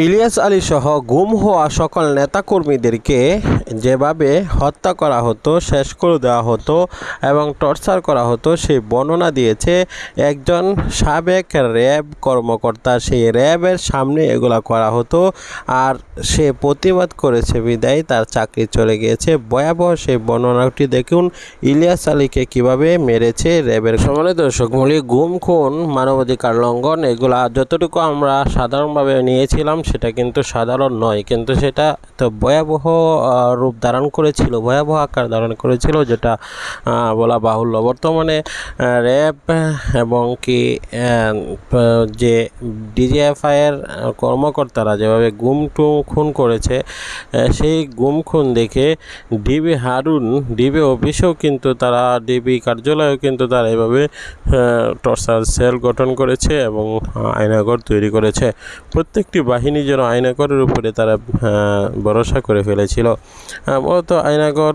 ইলিয়াস আলী সহ গুম হওয়া সকল নেতাকর্মীদেরকে যেভাবে হত্যা করা হতো, শেষ করে দেওয়া হতো এবং টর্চার করা হতো সেই বর্ণনা দিয়েছে একজন সাবেক র্যাব কর্মকর্তা। সেই র্যাবের সামনে এগুলা করা হতো আর সে প্রতিবাদ করেছে বিদায় তার চাকরি চলে গিয়েছে। ভয়াবহ সেই বর্ণনাটি দেখুন, ইলিয়াস আলীকে কিভাবে মেরেছে র্যাবের। সম্মানিত দর্শক মূলী, গুম, খুন, মানবাধিকার লঙ্ঘন এগুলা যতটুকু আমরা সাধারণভাবে নিয়েছিলাম সেটা কিন্তু সাধারণ নয়, কিন্তু সেটা তো ভয়াবহ রূপ ধারণ করেছিল, ভয়াবহ আকার ধারণ করেছিল, যেটা বলা বাহুল্য। বর্তমানে র্যাব এবং কি যে ডিজিএফআইয়ের কর্মকর্তারা যেভাবে গুম খুন করেছে, সেই গুম খুন দেখে ডিবি অফিসেও কিন্তু তারা, ডিবি কার্যালয়েও কিন্তু তারা এভাবে টর্চার সেল গঠন করেছে এবং আয়নাঘর তৈরি করেছে। প্রত্যেকটি বাহিনী যেন আয়নাঘরের উপরে তারা ভরসা করে ফেলেছিল। মূলত আয়নাঘর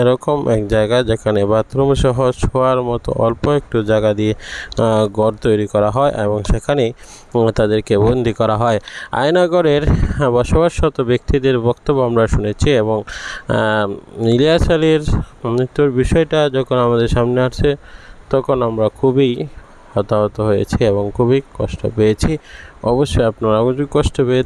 এরকম এক জায়গা যেখানে বাথরুম সহ শোয়ার মতো অল্প একটু জায়গা দিয়ে ঘর তৈরি করা হয় এবং সেখানেই তাদেরকে বন্দি করা হয়। আয়নাঘরের বসবাসরত ব্যক্তিদের বক্তব্য আমরা শুনেছি এবং ইলিয়াস আলীর মৃত্যুর বিষয়টা যখন আমাদের সামনে আসছে তখন আমরা খুবই হতাহত হয়েছি এবং খুবই কষ্ট পেয়েছি। অবশ্যই আপনারা কষ্ট পেয়ে